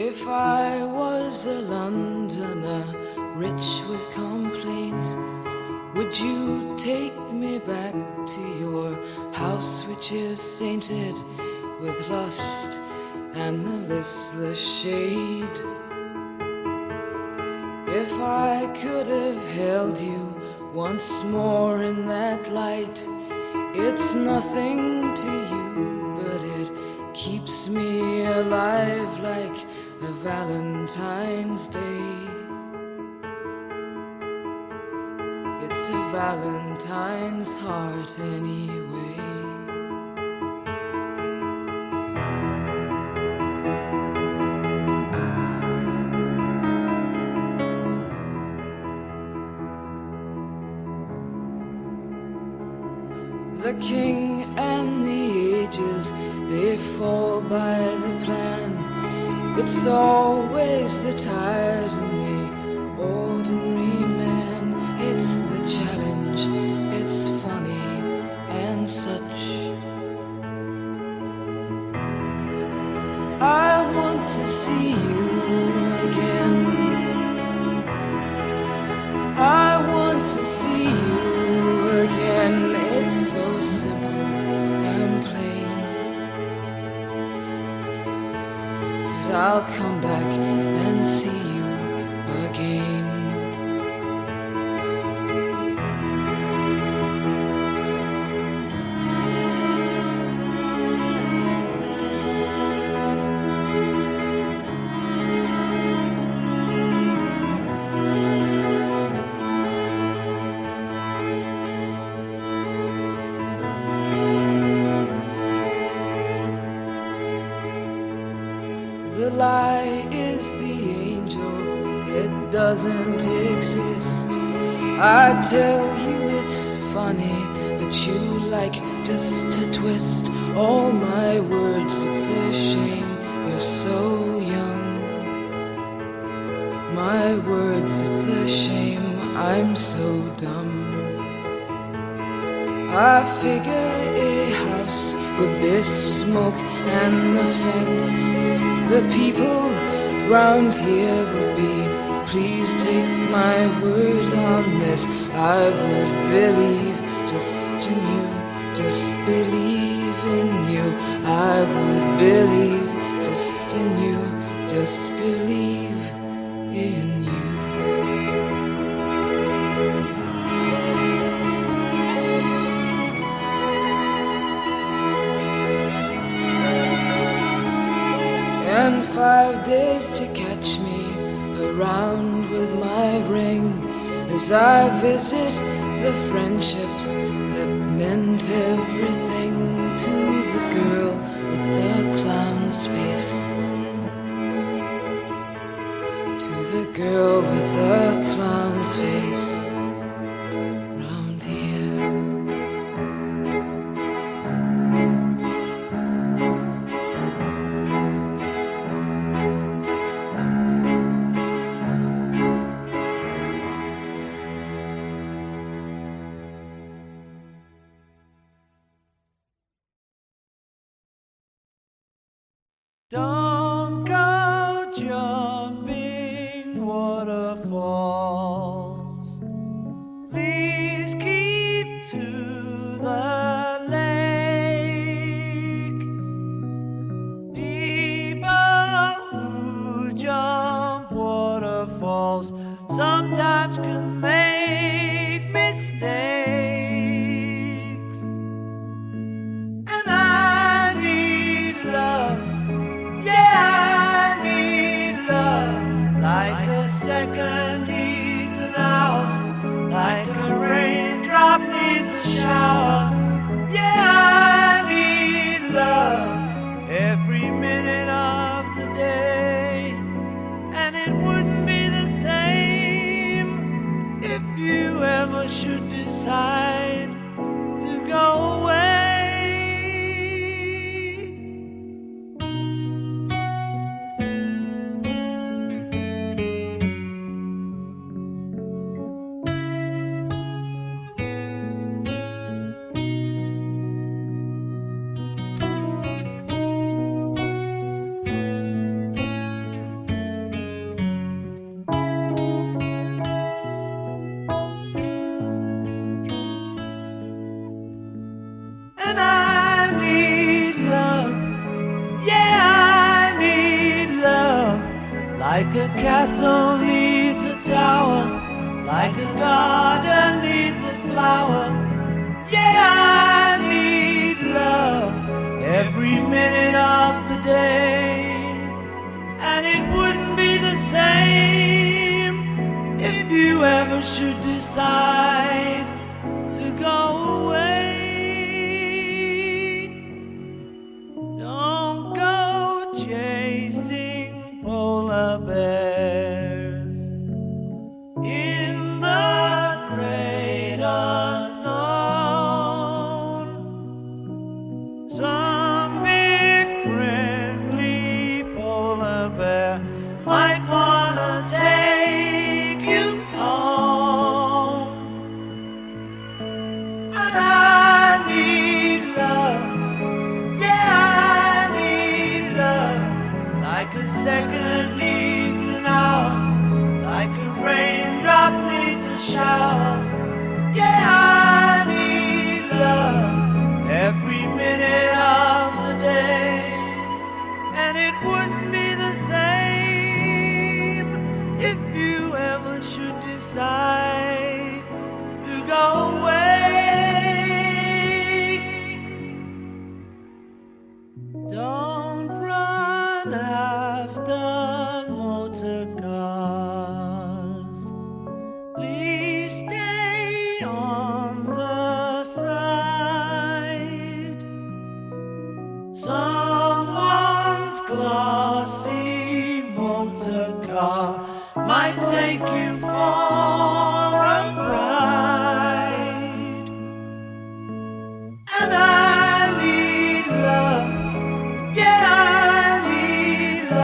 If I was a Londoner, rich with complaint, would you take me back to your house which is sainted with lust and the listless shade? If I could have held you once more in that light, it's nothing to you, but it keeps me alive like a Valentine's Day. It's a Valentine's heart anyway. The king and the ages, they fall by the plan. It's always the tired and the ordinary man. It's the challenge, it's funny and such. I want to see you again. I want to see you again. It's so simple and plain, but I'll come back and see you again. The lie is the angel, it doesn't exist. I tell you it's funny, but you like just to twist all my words. It's a shame you're so young. My words, it's a shame I'm so dumb. I figure a house with this smoke and the fence, the people round here would be, please take my word on this. I would believe just in you, just believe in you. I would believe just in you, just believe in you. And 5 days to catch me around with my ring, as I visit the friendships that meant everything to the girl with the clown's face, to the girl with the clown's face. Don't go jumping waterfalls. Please keep to the lake. People who jump waterfalls sometimes can make mistakes. And I need love. Yeah, I need love, like a second needs an hour, like a raindrop needs a shower. Yeah, I need love every minute of the day, and it wouldn't be the same if you ever should decide to go away. castle needs a tower, like a garden needs a flower. Yeah, I need love every minute of the day. And it wouldn't be the same if you ever should decide to go away. Don't go chasing polar bears in the great unknown. Some big friendly polar bear might wanna take you home. And I need love, yeah, I need love, like a second needs an hour, like a raindrop needs a shower. Yeah, I need love every minute of the day. And it wouldn't be the same if you ever should decide to go away. Don't run after motor cars. Please stay on the side. Someone's glossy motor car might take you